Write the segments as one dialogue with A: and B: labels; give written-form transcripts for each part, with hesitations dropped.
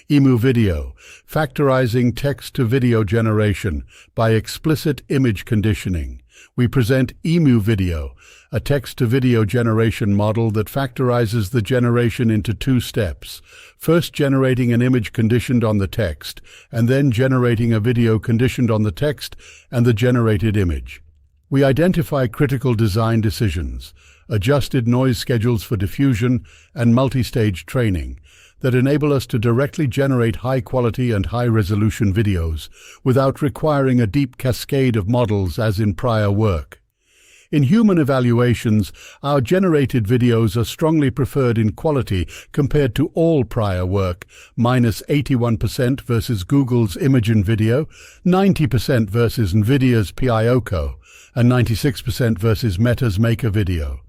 A: Emu Video, Factorizing Text-to-Video Generation by Explicit Image Conditioning. We present Emu Video, a text-to-video generation model that factorizes the generation into two steps, first generating an image conditioned on the text, and then generating a video conditioned on the text and the generated image. We identify critical design decisions, adjusted noise schedules for diffusion, and multi-stage training that enable us to directly generate high-quality and high-resolution videos without requiring a deep cascade of models as in prior work. In human evaluations, our generated videos are strongly preferred in quality compared to all prior work, -81% versus Google's Imagen Video, 90% versus NVIDIA's PIOCO, and 96% versus Meta's Maker Video.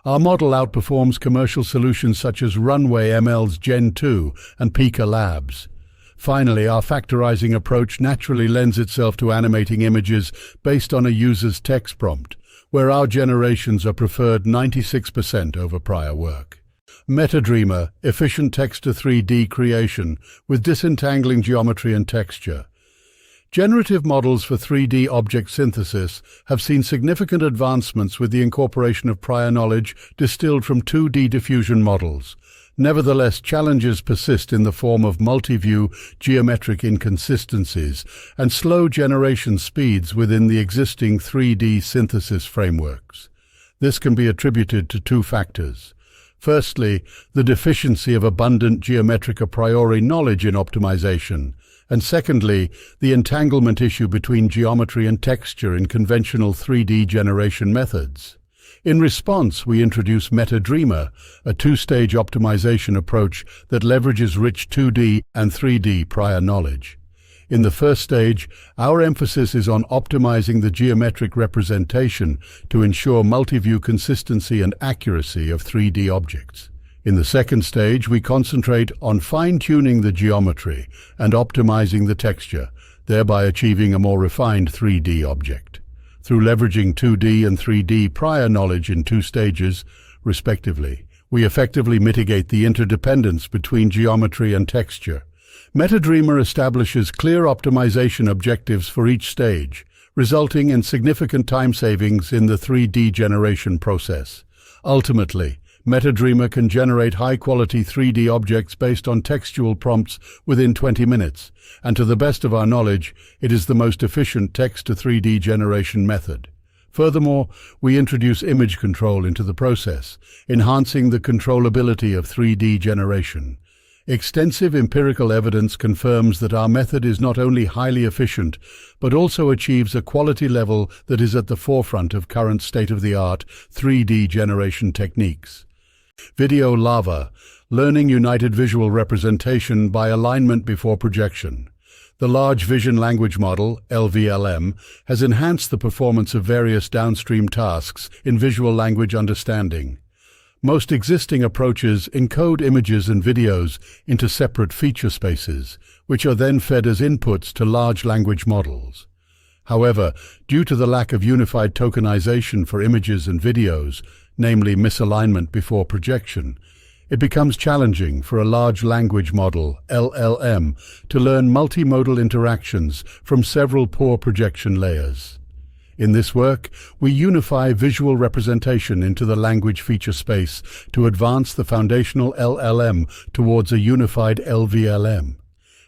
A: Our model outperforms commercial solutions such as Runway ML's Gen 2 and Pika Labs. Finally, our factorizing approach naturally lends itself to animating images based on a user's text prompt, where our generations are preferred 96% over prior work. MetaDreamer, efficient text-to-3D creation with disentangling geometry and texture. Generative models for 3D object synthesis have seen significant advancements with the incorporation of prior knowledge distilled from 2D diffusion models. Nevertheless, challenges persist in the form of multi-view geometric inconsistencies and slow generation speeds within the existing 3D synthesis frameworks. This can be attributed to two factors. Firstly, the deficiency of abundant geometric a priori knowledge in optimization, and secondly, the entanglement issue between geometry and texture in conventional 3D generation methods. In response, we introduce MetaDreamer, a two-stage optimization approach that leverages rich 2D and 3D prior knowledge. In the first stage, our emphasis is on optimizing the geometric representation to ensure multi-view consistency and accuracy of 3D objects. In the second stage, we concentrate on fine-tuning the geometry and optimizing the texture, thereby achieving a more refined 3D object. Through leveraging 2D and 3D prior knowledge in two stages, respectively, we effectively mitigate the interdependence between geometry and texture. MetaDreamer establishes clear optimization objectives for each stage, resulting in significant time savings in the 3D generation process. Ultimately, MetaDreamer can generate high-quality 3D objects based on textual prompts within 20 minutes, and to the best of our knowledge, it is the most efficient text-to-3D generation method. Furthermore, we introduce image control into the process, enhancing the controllability of 3D generation. Extensive empirical evidence confirms that our method is not only highly efficient, but also achieves a quality level that is at the forefront of current state-of-the-art 3D generation techniques. Video-LLaVA, Learning United Visual Representation by Alignment Before Projection. The Large Vision Language Model, LVLM, has enhanced the performance of various downstream tasks in visual language understanding. Most existing approaches encode images and videos into separate feature spaces, which are then fed as inputs to large language models. However, due to the lack of unified tokenization for images and videos, namely misalignment before projection, it becomes challenging for a large language model, LLM, to learn multimodal interactions from several poor projection layers. In this work, we unify visual representation into the language feature space to advance the foundational LLM towards a unified LVLM.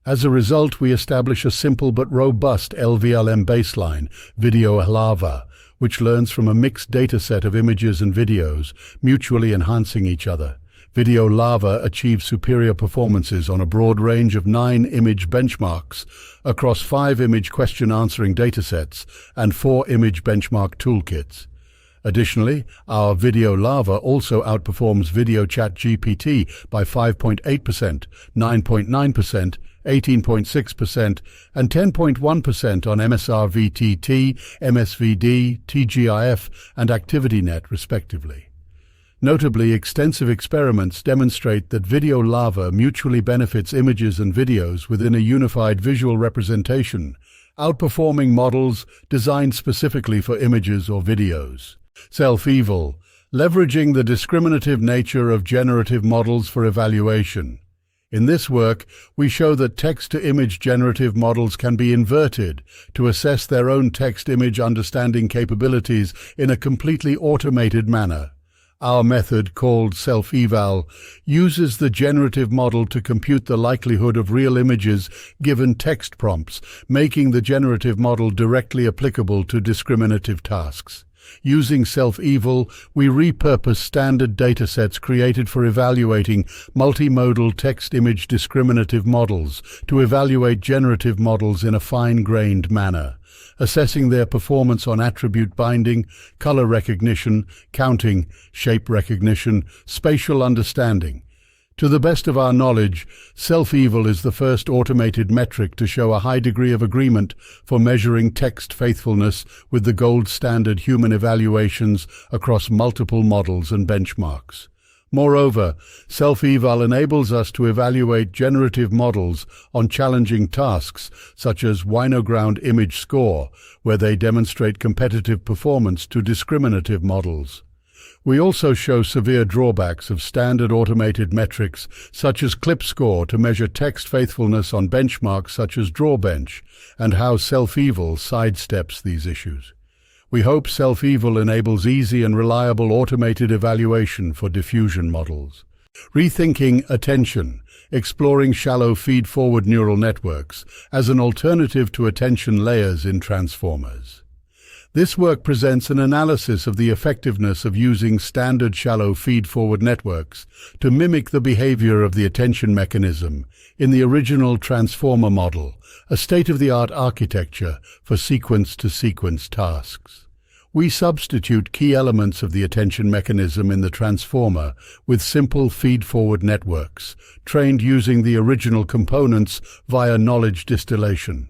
A: As a result, we establish a simple but robust LVLM baseline, Video-LLaVA, which learns from a mixed dataset of images and videos, mutually enhancing each other. Video-LLaVA achieves superior performances on a broad range of 9 image benchmarks across 5 image question-answering datasets and 4 image benchmark toolkits. Additionally, our Video-LLaVA also outperforms VideoChatGPT by 5.8%, 9.9%, 18.6%, and 10.1% on MSR-VTT, MSVD, TGIF, and ActivityNet, respectively. Notably, extensive experiments demonstrate that Video-LLaVA mutually benefits images and videos within a unified visual representation, outperforming models designed specifically for images or videos. SelfEval, leveraging the discriminative nature of generative models for evaluation. In this work, we show that text-to-image generative models can be inverted to assess their own text-image understanding capabilities in a completely automated manner. Our method, called SelfEval, uses the generative model to compute the likelihood of real images given text prompts, making the generative model directly applicable to discriminative tasks. Using SelfEval, we repurpose standard datasets created for evaluating multimodal text-image discriminative models to evaluate generative models in a fine-grained manner, assessing their performance on attribute binding, color recognition, counting, shape recognition, spatial understanding. To the best of our knowledge, SelfEval is the first automated metric to show a high degree of agreement for measuring text faithfulness with the gold standard human evaluations across multiple models and benchmarks. Moreover, SelfEval enables us to evaluate generative models on challenging tasks such as Winoground image score, where they demonstrate competitive performance to discriminative models. We also show severe drawbacks of standard automated metrics such as clip score to measure text faithfulness on benchmarks such as Drawbench, and how SelfEval sidesteps these issues. We hope SelfEval enables easy and reliable automated evaluation for diffusion models. Rethinking attention, exploring shallow feed-forward neural networks as an alternative to attention layers in transformers. This work presents an analysis of the effectiveness of using standard shallow feed-forward networks to mimic the behavior of the attention mechanism in the original transformer model, a state-of-the-art architecture for sequence-to-sequence tasks. We substitute key elements of the attention mechanism in the transformer with simple feed-forward networks, trained using the original components via knowledge distillation.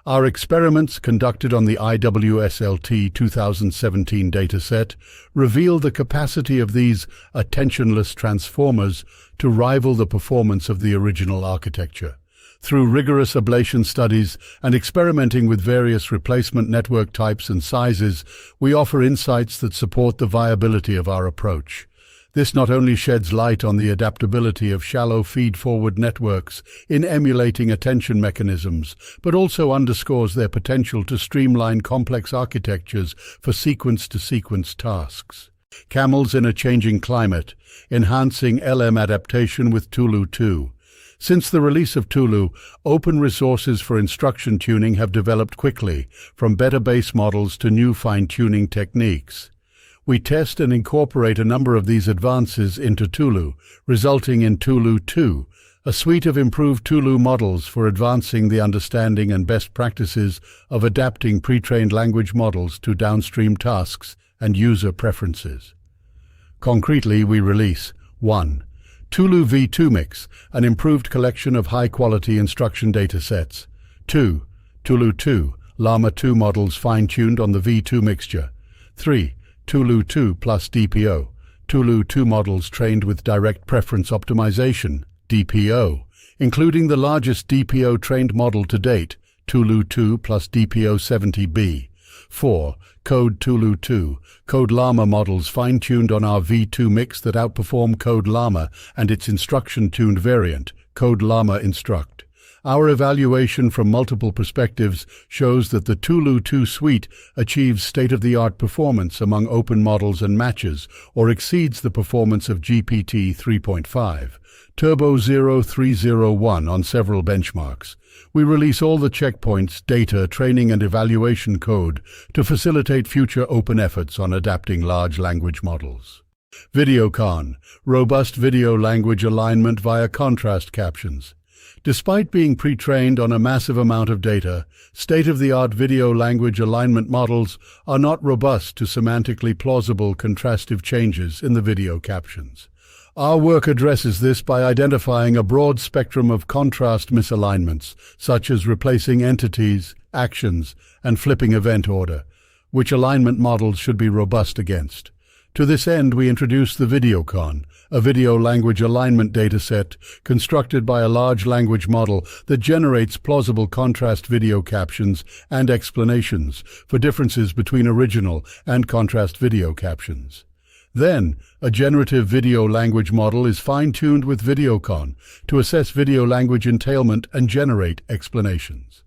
A: Our experiments, conducted on the IWSLT 2017 dataset, reveal the capacity of these attentionless transformers to rival the performance of the original architecture. Through rigorous ablation studies and experimenting with various replacement network types and sizes, we offer insights that support the viability of our approach. This not only sheds light on the adaptability of shallow feed-forward networks in emulating attention mechanisms, but also underscores their potential to streamline complex architectures for sequence-to-sequence tasks. Camels in a changing climate, enhancing LM adaptation with Tulu 2. Since the release of Tulu, open resources for instruction tuning have developed quickly, from better base models to new fine-tuning techniques. We test and incorporate a number of these advances into Tulu, resulting in Tulu 2, a suite of improved Tulu models for advancing the understanding and best practices of adapting pre-trained language models to downstream tasks and user preferences. Concretely, we release 1. Tulu V2 Mix, an improved collection of high-quality instruction datasets. 2. Tulu 2, Llama 2 models fine-tuned on the V2 mixture. 3. Tulu 2 plus DPO, Tulu 2 models trained with direct preference optimization, DPO, including the largest DPO-trained model to date, Tulu 2 plus DPO 70B. 4. Code Tulu 2, Code Llama models fine-tuned on our V2 mix that outperform Code Llama and its instruction-tuned variant, Code Llama Instruct. Our evaluation from multiple perspectives shows that the Tulu 2 suite achieves state-of-the-art performance among open models and matches, or exceeds the performance of GPT 3.5, Turbo 0301 on several benchmarks. We release all the checkpoints, data, training and evaluation code to facilitate future open efforts on adapting large language models. VideoCon, robust video language alignment via contrast captions. Despite being pre-trained on a massive amount of data, state-of-the-art video language alignment models are not robust to semantically plausible contrastive changes in the video captions. Our work addresses this by identifying a broad spectrum of contrast misalignments, such as replacing entities, actions, and flipping event order, which alignment models should be robust against. To this end, we introduced the VideoCon, a video language alignment dataset constructed by a large language model that generates plausible contrast video captions and explanations for differences between original and contrast video captions. Then, a generative video language model is fine-tuned with VideoCon to assess video language entailment and generate explanations.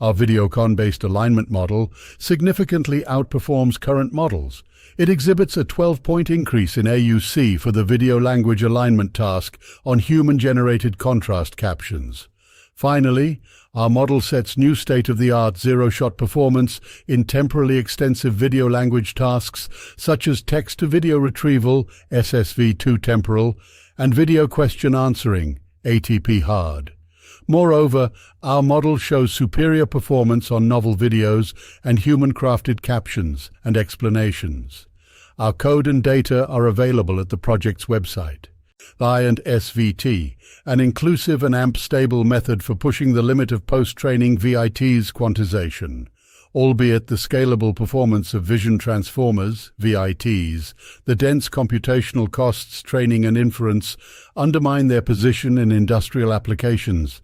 A: Our VideoCon-based alignment model significantly outperforms current models. It exhibits a 12-point increase in AUC for the video language alignment task on human-generated contrast captions. Finally, our model sets new state-of-the-art zero-shot performance in temporally extensive video language tasks such as text-to-video retrieval, SSV2 temporal, and video question answering, ATP hard. Moreover, our model shows superior performance on novel videos and human-crafted captions and explanations. Our code and data are available at the project's website. I&S-ViT, an inclusive and AMP-stable method for pushing the limit of post-training ViTs quantization. Albeit the scalable performance of vision transformers, ViTs, the dense computational costs, training and inference undermine their position in industrial applications.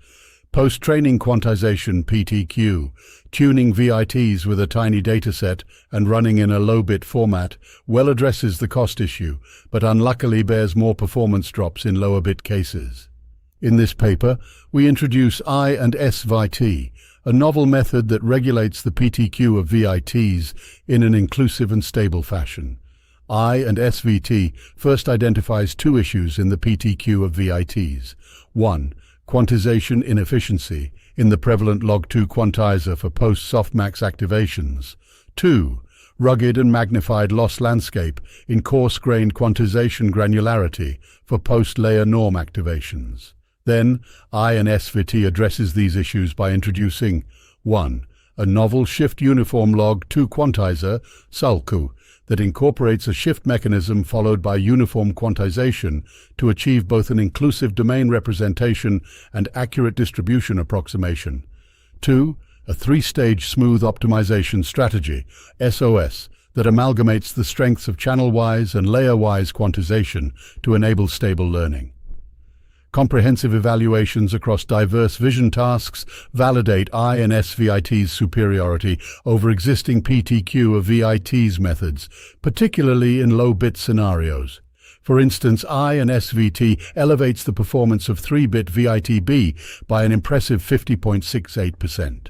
A: Post-training quantization, PTQ, tuning ViTs with a tiny dataset and running in a low-bit format well addresses the cost issue, but unluckily bears more performance drops in lower bit cases. In this paper, we introduce I&S-ViT, a novel method that regulates the PTQ of ViTs in an inclusive and stable fashion. I&S-ViT first identifies two issues in the PTQ of ViTs. 1. Quantization inefficiency in the prevalent log2 quantizer for post-softmax activations. 2. Rugged and magnified loss landscape in coarse-grained quantization granularity for post-layer norm activations. Then, I&S-ViT addresses these issues by introducing 1. A novel shift uniform log2 quantizer, SULQ, that incorporates a shift mechanism followed by uniform quantization to achieve both an inclusive domain representation and accurate distribution approximation. 2. A three-stage smooth optimization strategy, SOS, that amalgamates the strengths of channel-wise and layer-wise quantization to enable stable learning. Comprehensive evaluations across diverse vision tasks validate I&S-ViT's superiority over existing PTQ of ViTs methods, particularly in low-bit scenarios. For instance, I&S-ViT elevates the performance of 3-bit ViTB by an impressive 50.68%.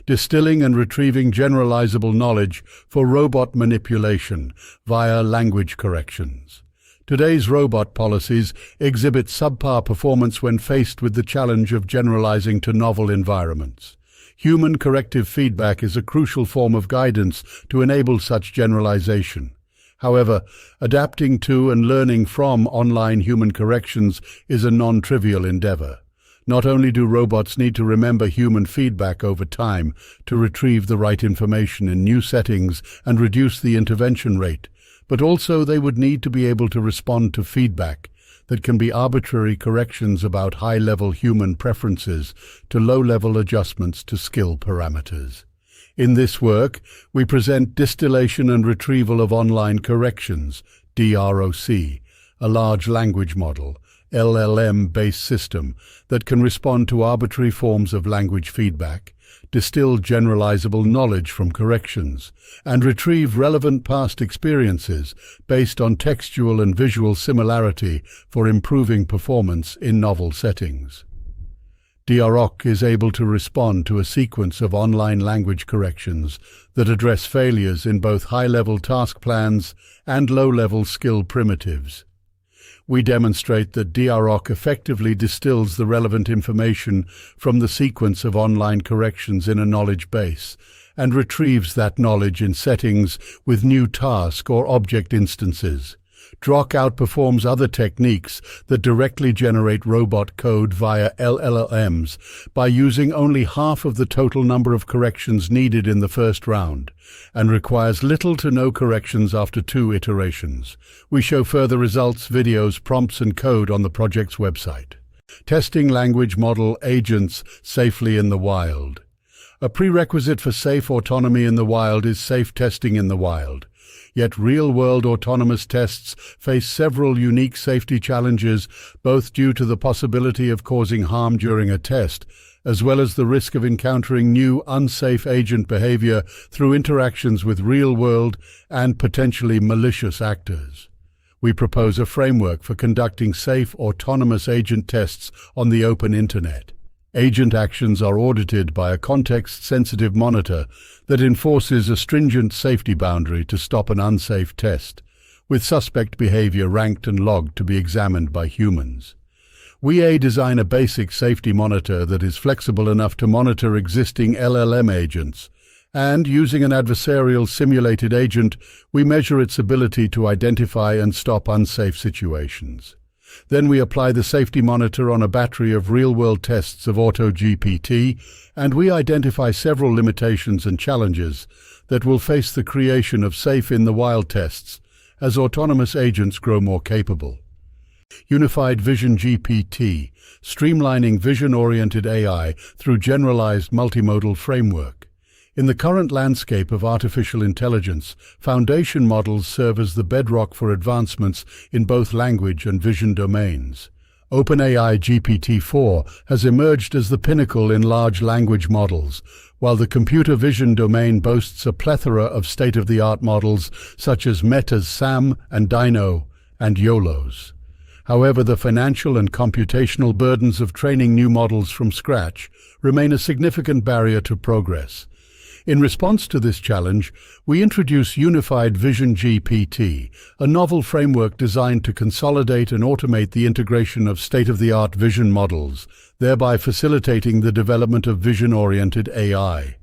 A: Distilling and retrieving generalizable knowledge for robot manipulation via language corrections. Today's robot policies exhibit subpar performance when faced with the challenge of generalizing to novel environments. Human corrective feedback is a crucial form of guidance to enable such generalization. However, adapting to and learning from online human corrections is a non-trivial endeavor. Not only do robots need to remember human feedback over time to retrieve the right information in new settings and reduce the intervention rate, but also they would need to be able to respond to feedback that can be arbitrary corrections about high-level human preferences to low-level adjustments to skill parameters. In this work, we present distillation and retrieval of online corrections, DROC, a large language model, LLM-based system that can respond to arbitrary forms of language feedback, distill generalizable knowledge from corrections, and retrieve relevant past experiences based on textual and visual similarity for improving performance in novel settings. DROC is able to respond to a sequence of online language corrections that address failures in both high-level task plans and low-level skill primitives. We demonstrate that DROC effectively distills the relevant information from the sequence of online corrections in a knowledge base and retrieves that knowledge in settings with new task or object instances. DROC outperforms other techniques that directly generate robot code via LLMs by using only half of the total number of corrections needed in the first round, and requires little to no corrections after 2 iterations. We show further results, videos, prompts, and code on the project's website. Testing language model agents safely in the wild. A prerequisite for safe autonomy in the wild is safe testing in the wild. Yet real-world autonomous tests face several unique safety challenges, both due to the possibility of causing harm during a test, as well as the risk of encountering new unsafe agent behavior through interactions with real-world and potentially malicious actors. we propose a framework for conducting safe, autonomous agent tests on the open internet. Agent actions are audited by a context-sensitive monitor that enforces a stringent safety boundary to stop an unsafe test, with suspect behavior ranked and logged to be examined by humans. We design a basic safety monitor that is flexible enough to monitor existing LLM agents, and using an adversarial simulated agent, we measure its ability to identify and stop unsafe situations. Then we apply the safety monitor on a battery of real-world tests of AutoGPT, and we identify several limitations and challenges that will face the creation of safe-in-the-wild tests as autonomous agents grow more capable. UnifiedVisionGPT, streamlining vision-oriented AI through generalized multimodal framework. In the current landscape of artificial intelligence, foundation models serve as the bedrock for advancements in both language and vision domains. OpenAI GPT-4 has emerged as the pinnacle in large language models, while the computer vision domain boasts a plethora of state-of-the-art models such as Meta's SAM and Dino and YOLO's. However, the financial and computational burdens of training new models from scratch remain a significant barrier to progress. In response to this challenge, we introduce UnifiedVisionGPT, a novel framework designed to consolidate and automate the integration of state-of-the-art vision models, thereby facilitating the development of vision-oriented AI.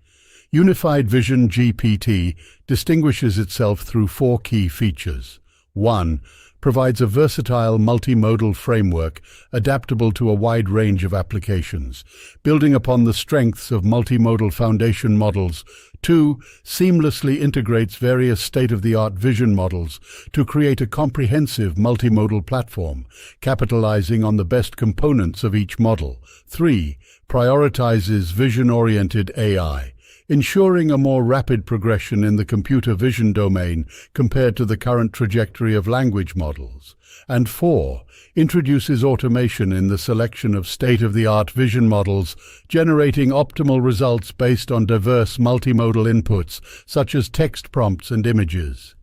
A: UnifiedVisionGPT distinguishes itself through 4 key features. 1. Provides a versatile multimodal framework adaptable to a wide range of applications, building upon the strengths of multimodal foundation models. 2. Seamlessly integrates various state-of-the-art vision models to create a comprehensive multimodal platform, capitalizing on the best components of each model. 3. Prioritizes vision-oriented AI, ensuring a more rapid progression in the computer vision domain compared to the current trajectory of language models. And 4. Introduces automation in the selection of state-of-the-art vision models, generating optimal results based on diverse multimodal inputs, such as text prompts and images.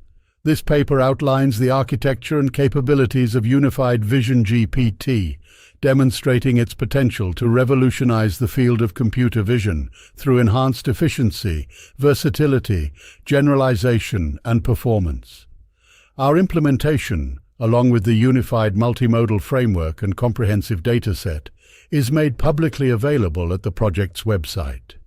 A: This paper outlines the architecture and capabilities of UnifiedVisionGPT, demonstrating its potential to revolutionize the field of computer vision through enhanced efficiency, versatility, generalization, and performance. Our implementation, along with the unified multimodal framework and comprehensive dataset, is made publicly available at the project's website.